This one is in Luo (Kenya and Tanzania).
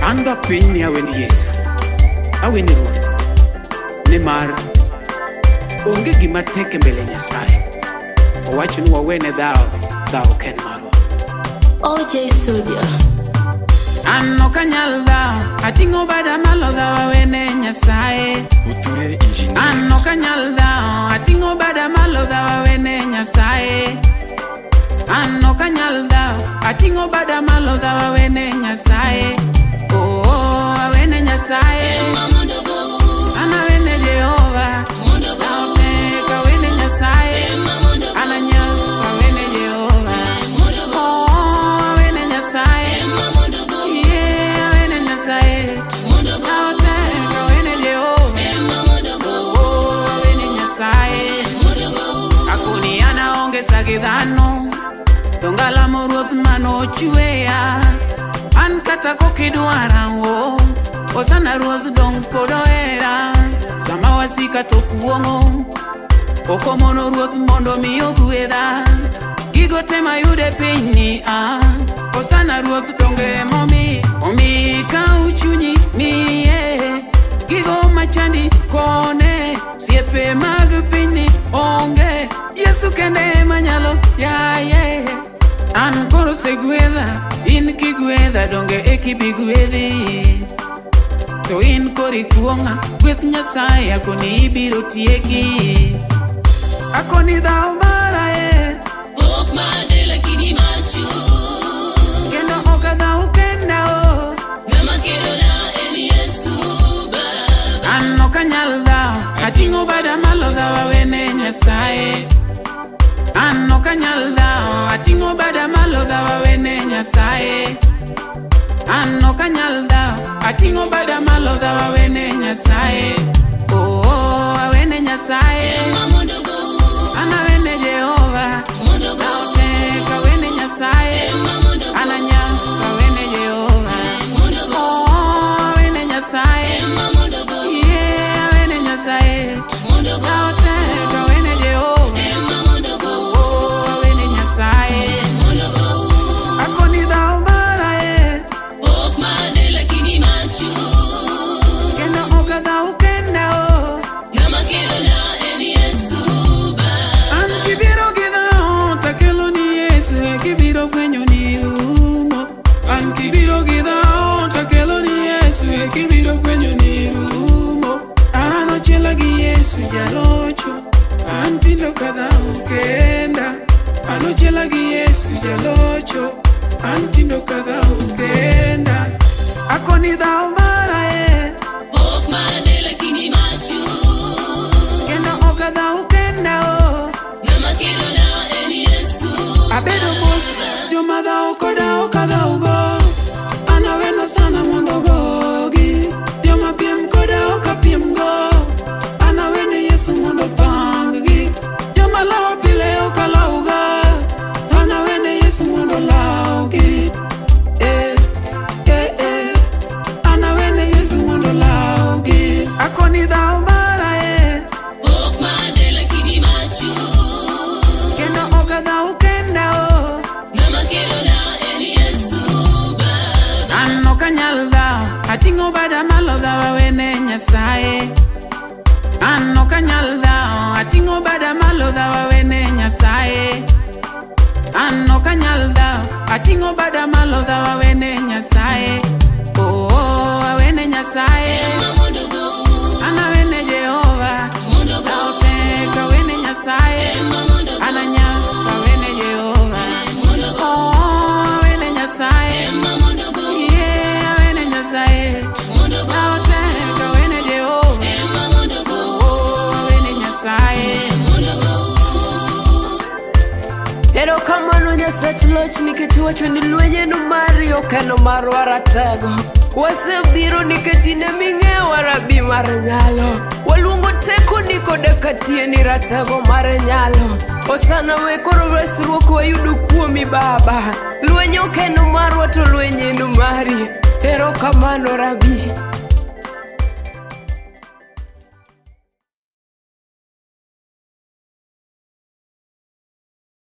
Anda piny aweni Yesu, aweni Ruoth, nimar onge gima tek e mbele Nyasaye. Owacho ni wawene dhao ken marwa. OJ Studio. An ok anyal dhao, ating'o bada malo dhao awene Nyasaye. An ok anyal dhao, ating'o bada malo dhao awene Nyasaye. An ok anyal dhao, ating'o bada malo dhao awene Nyasaye. Oh, awene Nyasaye. An awene Jehova. Naotek awene Nyasaye. An anyal awene Jehova. Oh, awene Nyasaye. Yeah, awene Nyasaye. Naotek awene Jehova. Oh, awene Nyasaye. Akuni ana onge sagidhano, dongalamo Ruoth manochweya. An kata kokidwara wo, osana Ruoth dong pod ohera. Sama wasika to kuong'o, okomono Ruoth mondo mi ogwedha. Gigo te mayude piny ni osana Ruoth donge omi kau chunyi miye. Gigo machandi kone, siepe mag piny ni onge. Yesu kende manyalo yaye. An koro segwedha, in kigwedha donge ekibigwedhi. To in kori kuonga, gweth Nyasaye akoni ibiro tieki. Akoni dhao marae, ok mane lakini machu. kendo oka dhao kenda o. Ngama kedona en Yesu Baba. An ok anyal dhao, ating'o bada malo dhao awene Nyasaye. An ok anyal dhao, ating'o bada malo dhao awene Nyasaye. An ok anyal dhao, ating'o bada malo dhao awene Nyasaye. Oh, awene Nyasaye. An awene Jehova. Naotek awene Nyasaye. An anyal awene Jehova. Oh, awene Nyasaye. Yeah, awene Nyasaye. Naotek awene Jehova. Oh, awene Nyasaye. Akoni dhao marae, Ok mane lakini machu. kendo oka dhao kenda o. Ngama kedona en Yesu Baba. An kibiro gi dhao takelo ni Yesu kibiro fwenyo ni rumo. An kibiro gi dhao takelo ni Yesu kibiro fwenyo ni rumo. An ochiela gi Yesu jalocho, an tindo ka dhao kenda. An ochiela gi Yesu jalocho, an tindo ka dhao kenda. Akoni dhao marae, Ok mane lakini machu. kendo oka dhao kenda o. Ngama kedona en Yesu Abedo mos, joma dhao koda oka dhao go. An aweno sana mondo gogi. Joma piem koda oka piem go. An awene Yesu mondo pang gi. Joma lao pile oka lao ga. An awene Yesu mondo lao gi. An awene Yesu mondo lao gi. Akoni dhao marae, Ok mane lakini machu. kendo oka dhao kenda o. Ngama kedona en Yesu Baba. An ok anyal dhao, ating'o bada malo dhao awene Nyasaye. An ok anyal dhao, ating'o bada malo dhao awene Nyasaye. An ok anyal dhao, ating'o bada malo dhao awene Nyasaye. Oh, awene Nyasaye. An awene Jehova. Naotek awene Nyasaye. An anyal awene Jehova. Oh, awene Nyasaye. Yeah, awene Nyasaye. Naotek awene Jehova. Oh, awene Nyasaye. Erokamano Nyasach loch nikech iwacho ni lwenyeno mari ok en marwa ratego. Wasebiro nikech in eming'ewa Rabi mar nyalo. Waluongo tekoni koda katieni ratego mar nyalo. Osana we koro resruok wayudo kuomi Baba. Lweny ok en marwa to lweny en mari. Erokamano Rabi.